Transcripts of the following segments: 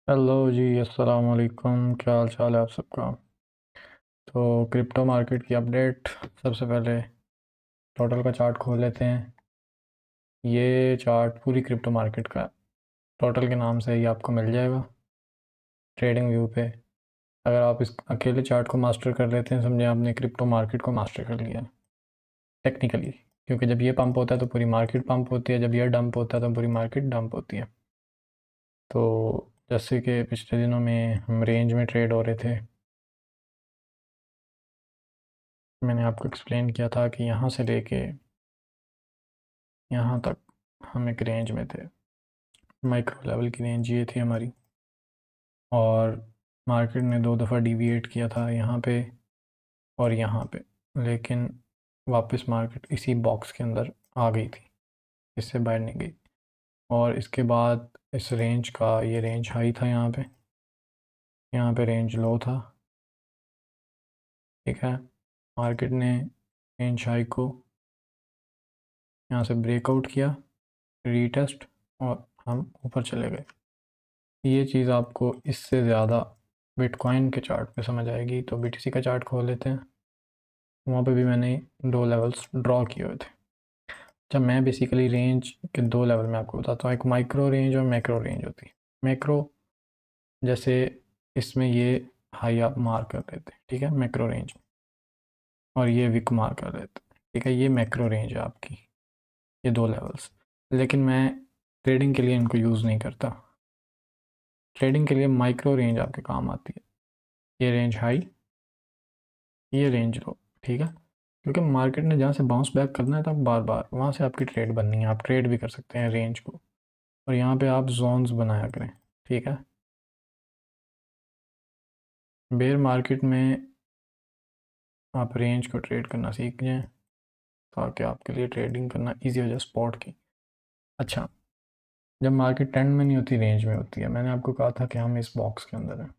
Hello जी, अस्सलाम वालेकुम। क्या हाल चाल है आप सबका। तो क्रिप्टो मार्केट की अपडेट। सबसे पहले टोटल का चार्ट खोल लेते हैं। ये चार्ट पूरी क्रिप्टो मार्केट का टोटल के नाम से ही आपको मिल जाएगा ट्रेडिंग व्यू पे। अगर आप इस अकेले चार्ट को मास्टर कर लेते हैं, समझे आपने क्रिप्टो मार्केट को मास्टर कर लिया टेक्निकली। क्योंकि जब ये पंप होता है तो पूरी मार्केट पंप होती है, जब ये डंप होता है तो पूरी मार्केट डंप होती है। तो जैसे कि पिछले दिनों में हम रेंज में ट्रेड हो रहे थे, मैंने आपको एक्सप्लेन किया था कि यहाँ से लेके यहाँ तक हम एक रेंज में थे। माइक्रो लेवल की रेंज ये थी हमारी, और मार्केट ने 2 दफ़ा डिविएट किया था यहाँ पे और यहाँ पे, लेकिन वापस मार्केट इसी बॉक्स के अंदर आ गई थी, इससे बाहर नहीं गई। और इसके बाद इस रेंज का, ये रेंज हाई था यहाँ पे रेंज लो था। ठीक है, मार्केट ने रेंज हाई को यहाँ से ब्रेकआउट किया, रीटेस्ट, और हम ऊपर चले गए। ये चीज़ आपको इससे ज़्यादा बिटकॉइन के चार्ट पे समझ आएगी। तो बीटीसी का चार्ट खोल लेते हैं। वहाँ पे भी मैंने 2 लेवल्स ड्रॉ किए हुए थे। जब मैं बेसिकली रेंज के 2 लेवल में आपको बताता हूँ, एक माइक्रो रेंज और मैक्रो रेंज होती है। मैक्रो जैसे इसमें ये हाई आप मार्क कर लेते हैं, ठीक है, मैक्रो रेंज, और ये विक मार्क कर लेते हैं, ठीक है। ये मैक्रो रेंज है आपकी, ये 2 लेवल्स। लेकिन मैं ट्रेडिंग के लिए इनको यूज़ नहीं करता। ट्रेडिंग के लिए माइक्रो रेंज आपके काम आती है। ये रेंज हाई, ये रेंज लो, ठीक है। क्योंकि मार्केट ने जहाँ से बाउंस बैक करना है तो बार बार वहाँ से आपकी ट्रेड बननी है। आप ट्रेड भी कर सकते हैं रेंज को, और यहाँ पे आप जोन्स बनाया करें, ठीक है। बेयर मार्केट में आप रेंज को ट्रेड करना सीख जाएं, ताकि आपके लिए ट्रेडिंग करना ईजी हो जाए स्पॉट की। अच्छा, जब मार्केट ट्रेंड में नहीं होती, रेंज में होती है, मैंने आपको कहा था कि हम इस बॉक्स के अंदर हैं,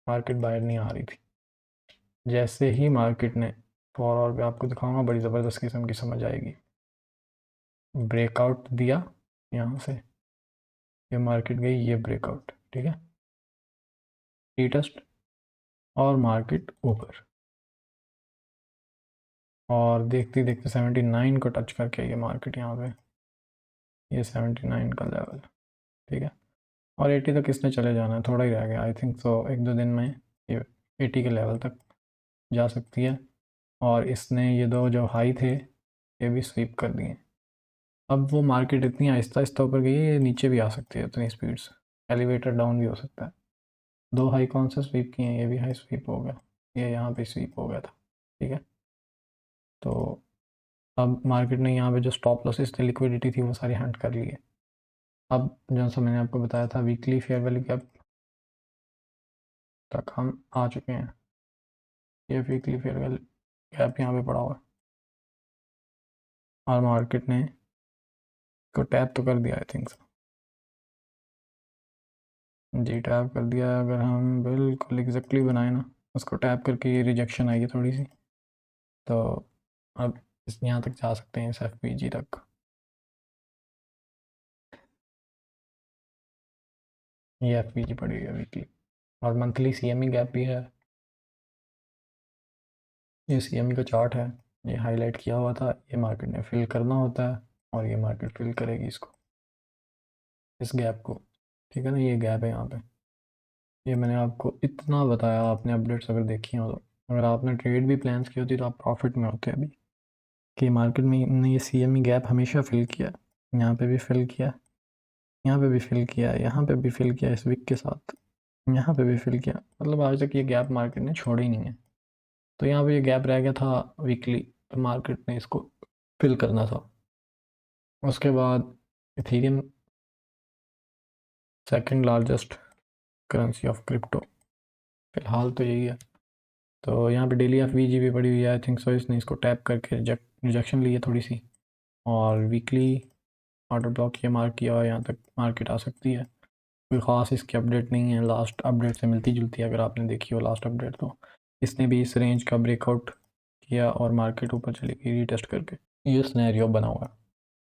मार्केट बाहर नहीं आ रही थी। जैसे ही मार्केट ने, फॉर और भी आपको दिखाऊंगा, बड़ी ज़बरदस्त किस्म की समझ आएगी, ब्रेकआउट दिया यहाँ से, ये मार्केट गई, ये ब्रेकआउट, ठीक है, रीटेस्ट, और मार्केट ऊपर, और देखते देखते 79 को टच करके ये मार्केट यहाँ पे, ये 79 का लेवल, ठीक है। और 80 तक इसने चले जाना है, थोड़ा ही रह गया, आई थिंक सो 1-2 दिन में ये 80 के लेवल तक जा सकती है। और इसने ये दो जो हाई थे ये भी स्वीप कर दिए। अब वो मार्केट इतनी आहिस्ता आहिस्ता ऊपर गई है, ये नीचे भी आ सकती है इतनी स्पीड से, एलिवेटर डाउन भी हो सकता है। 2 हाई कौन से स्वीप किए हैं, ये भी हाई स्वीप हो गया, ये यहाँ पे स्वीप हो गया था, ठीक है। तो अब मार्केट ने यहाँ पे जो स्टॉप लॉसेस थे, लिक्विडिटी थी, वो सारी हंट कर ली है। अब जो सा मैंने आपको बताया था, वीकली फेयर वैल्यू गैप तक हम आ चुके हैं। ये वीकली फेयर वैल्यू गैप यहाँ पे पड़ा हुआ है, और मार्केट ने को टैप तो कर दिया, आई थिंक जी, टैप कर दिया। अगर हम बिल्कुल एग्जैक्टली बनाए ना उसको टैप करके, ये रिजेक्शन आई है थोड़ी सी, तो अब इस यहाँ तक जा सकते हैं, इस एफ तक। ये एफ पड़ी हुई है वीकली, और मंथली सी गैप भी है। ये सी का चार्ट है, ये हाईलाइट किया हुआ था, ये मार्केट ने फिल करना होता है, और ये मार्केट फिल करेगी इसको, इस गैप को, ठीक है ना। ये गैप है यहाँ पे, ये मैंने आपको इतना बताया, आपने अपडेट्स अगर देखी हो तो, अगर आपने ट्रेड भी प्लान्स की होती तो आप प्रॉफिट में होते अभी। कि मार्केट में ने ये सी गैप हमेशा फिल किया, यहाँ पे भी फिल किया, यहाँ पे भी फिल किया, यहाँ पे भी फिल किया, इस वीक के साथ यहाँ पे भी फिल किया, मतलब आज तक ये गैप मार्केट ने छोड़ा ही नहीं है। तो यहाँ पे ये गैप रह गया था वीकली, तो मार्केट ने इसको फिल करना था। उसके बाद Ethereum second largest currency of crypto, फिलहाल तो यही है। तो यहाँ पे डेली एफ भी पड़ी हुई है, आई थिंक सो इसने इसको टैप करके रिजेक्शन ली है थोड़ी सी, और वीकली ऑर्डर ब्लॉक ये मार्क किया हुआ, यहाँ तक मार्केट आ सकती है। कोई ख़ास इसकी अपडेट नहीं है, लास्ट अपडेट से मिलती जुलती है, अगर आपने देखी हो लास्ट अपडेट तो इसने भी इस रेंज का ब्रेकआउट किया और मार्केट ऊपर चली गई रीटेस्ट करके। ये स्नैरियो बना हुआ है,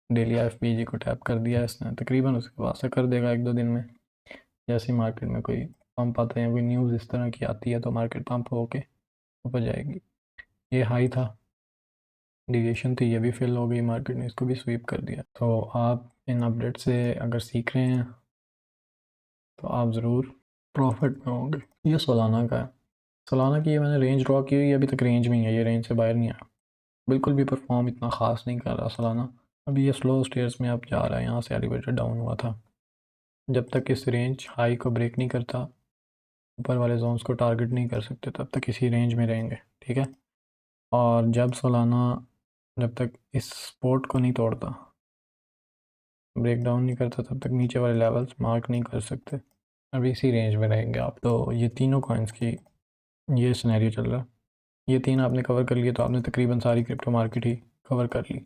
डेली एफ को टैप कर दिया इसने, तकरीबन उसके बाद से कर देगा 1-2 दिन में। जैसे ही मार्केट में कोई पंप आता है या कोई न्यूज़ इस तरह की आती है तो मार्केट पंप होके ऊपर जाएगी। ये हाई था, डेविएशन थी, ये भी फिल हो गई, मार्केट ने इसको भी स्वीप कर दिया। तो आप इन अपडेट से अगर सीख रहे हैं तो आप ज़रूर प्रॉफिट में होंगे। ये सोलाना का है, सोलाना की ये मैंने रेंज ड्रॉ की हुई है, अभी तक रेंज में ही है, ये रेंज से बाहर नहीं आया, बिल्कुल भी परफॉर्म इतना ख़ास नहीं कर रहा सोलाना। अभी ये स्लो स्टेयर्स में अब जा रहा है, यहाँ से एलिवेटेड डाउन हुआ था। जब तक इस रेंज हाई को ब्रेक नहीं करता, ऊपर वाले जोन्स को टारगेट नहीं कर सकते, तब तक इसी रेंज में रहेंगे, ठीक है। और जब सोलाना जब तक इस सपोर्ट को नहीं तोड़ता, ब्रेक डाउन नहीं करता, तब तक नीचे वाले लेवल्स मार्क नहीं कर सकते, अभी इसी रेंज में रहेंगे आप। तो ये तीनों कॉइन्स की ये सिनेरियो चल रहा है। ये तीन आपने कवर कर लिए तो आपने तकरीबन सारी क्रिप्टो मार्केट ही कवर कर ली।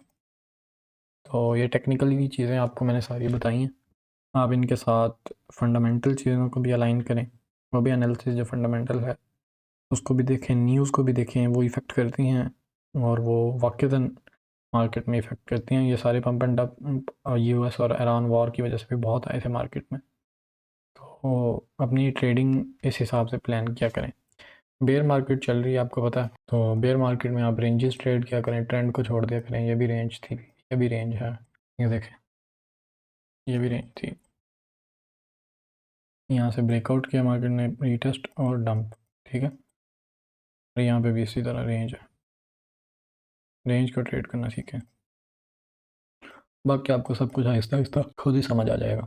तो ये टेक्निकली चीज़ें आपको मैंने सारी बताई हैं, आप इनके साथ फंडामेंटल चीज़ों को भी अलाइन करें, वो भी एनालिसिस जो फंडामेंटल है उसको भी देखें, न्यूज़ को भी देखें, वो इफ़ेक्ट करती हैं और वो वाक़ईतन मार्केट में इफ़ेक्ट करती हैं। ये सारे पम्प एंड डंप यूएस और ईरान वॉर की वजह से भी बहुत आए थे मार्केट में। तो अपनी ट्रेडिंग इस हिसाब से प्लान किया करें। बेयर मार्केट चल रही है आपको पता है, तो बेयर मार्केट में आप रेंजेस ट्रेड किया करें, ट्रेंड को छोड़ दिया करें। ये भी रेंज थी, ये भी रेंज है, ये देखें, ये भी रेंज थी, यहाँ से ब्रेकआउट किया मार्केट ने, रीटेस्ट और डंप, ठीक है। और यहाँ पे भी इसी तरह रेंज है, रेंज को ट्रेड करना सीखें, बाकी आपको सब कुछ आहिस्ता आहिस्ता खुद ही समझ आ जाएगा।